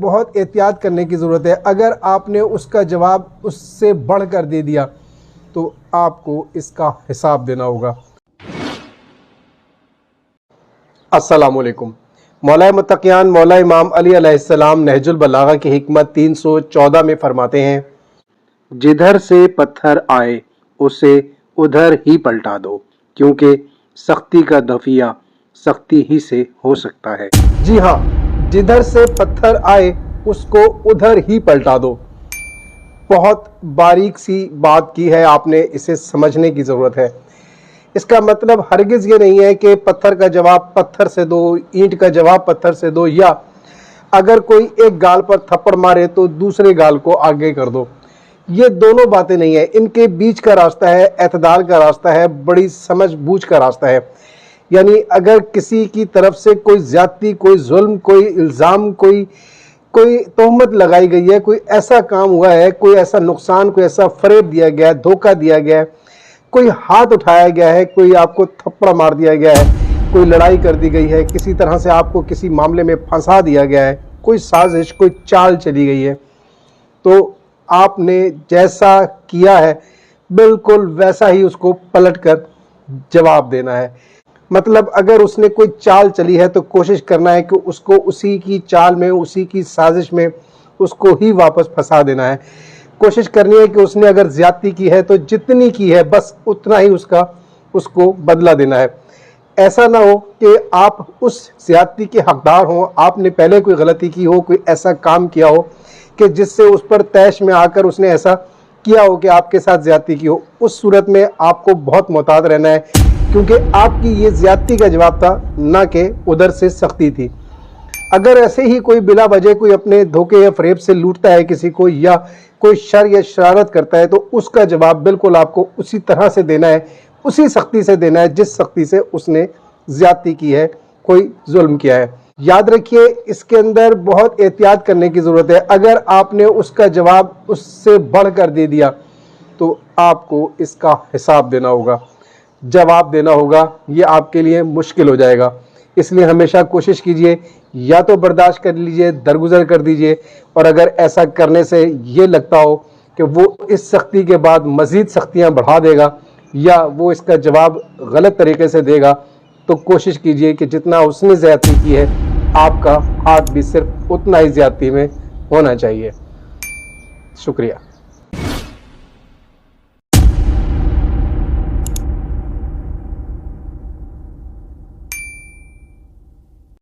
بہت احتیاط کرنے کی ضرورت ہے۔ اگر آپ نے اس کا جواب اس سے بڑھ کر دے دیا تو آپ کو اس کا حساب دینا ہوگا۔ السلام علیکم۔ مولا متقیان مولا امام علی علیہ السلام نہج البلاغہ کی حکمت 314 میں فرماتے ہیں، جدھر سے پتھر آئے اسے ادھر ہی پلٹا دو، کیونکہ سختی کا دفیہ سختی ہی سے ہو سکتا ہے۔ جی ہاں، جدھر سے پتھر آئے اس کو ادھر ہی پلٹا دو۔ بہت باریک سی بات کی ہے، آپ نے اسے سمجھنے کی ضرورت ہے۔ اس کا مطلب ہرگز یہ نہیں ہے کہ پتھر کا جواب پتھر سے دو، اینٹ کا جواب پتھر سے دو، یا اگر کوئی ایک گال پر تھپڑ مارے تو دوسرے گال کو آگے کر دو۔ یہ دونوں باتیں نہیں ہیں، ان کے بیچ کا راستہ ہے، اعتدال کا راستہ ہے، بڑی سمجھ بوجھ کا راستہ ہے۔ یعنی اگر کسی کی طرف سے کوئی زیادتی، کوئی ظلم، کوئی الزام، کوئی تہمت لگائی گئی ہے، کوئی ایسا کام ہوا ہے، کوئی ایسا نقصان، کوئی ایسا فریب دیا گیا ہے، دھوکہ دیا گیا ہے، کوئی ہاتھ اٹھایا گیا ہے، کوئی آپ کو تھپڑ مار دیا گیا ہے، کوئی لڑائی کر دی گئی ہے، کسی طرح سے آپ کو کسی معاملے میں پھنسا دیا گیا ہے، کوئی سازش، کوئی چال چلی گئی ہے، تو آپ نے جیسا کیا ہے بالکل ویسا ہی اس کو پلٹ کر جواب دینا ہے۔ مطلب اگر اس نے کوئی چال چلی ہے تو کوشش کرنا ہے کہ اس کو اسی کی چال میں، اسی کی سازش میں اس کو ہی واپس پھنسا دینا ہے۔ کوشش کرنی ہے کہ اس نے اگر زیادتی کی ہے تو جتنی کی ہے بس اتنا ہی اس کو بدلہ دینا ہے۔ ایسا نہ ہو کہ آپ اس زیادتی کے حقدار ہوں، آپ نے پہلے کوئی غلطی کی ہو، کوئی ایسا کام کیا ہو کہ جس سے اس پر طیش میں آ کر اس نے ایسا کیا ہو کہ آپ کے ساتھ زیادتی کی ہو۔ اس صورت میں آپ کو بہت محتاط رہنا ہے، کیونکہ آپ کی یہ زیادتی کا جواب تھا، نہ کہ ادھر سے سختی تھی۔ اگر ایسے ہی کوئی بلا وجہ کوئی اپنے دھوکے یا فریب سے لوٹتا ہے کسی کو، یا کوئی شر یا شرارت کرتا ہے، تو اس کا جواب بالکل آپ کو اسی طرح سے دینا ہے، اسی سختی سے دینا ہے جس سختی سے اس نے زیادتی کی ہے، کوئی ظلم کیا ہے۔ یاد رکھیے، اس کے اندر بہت احتیاط کرنے کی ضرورت ہے۔ اگر آپ نے اس کا جواب اس سے بڑھ کر دے دیا تو آپ کو اس کا حساب دینا ہوگا، جواب دینا ہوگا۔ یہ آپ کے لیے مشکل ہو جائے گا۔ اس لیے ہمیشہ کوشش کیجئے، یا تو برداشت کر لیجئے، درگزر کر دیجئے، اور اگر ایسا کرنے سے یہ لگتا ہو کہ وہ اس سختی کے بعد مزید سختیاں بڑھا دے گا، یا وہ اس کا جواب غلط طریقے سے دے گا، تو کوشش کیجئے کہ جتنا اس نے زیادتی کی ہے آپ کا ہاتھ بھی صرف اتنا ہی زیادتی میں ہونا چاہیے۔ شکریہ۔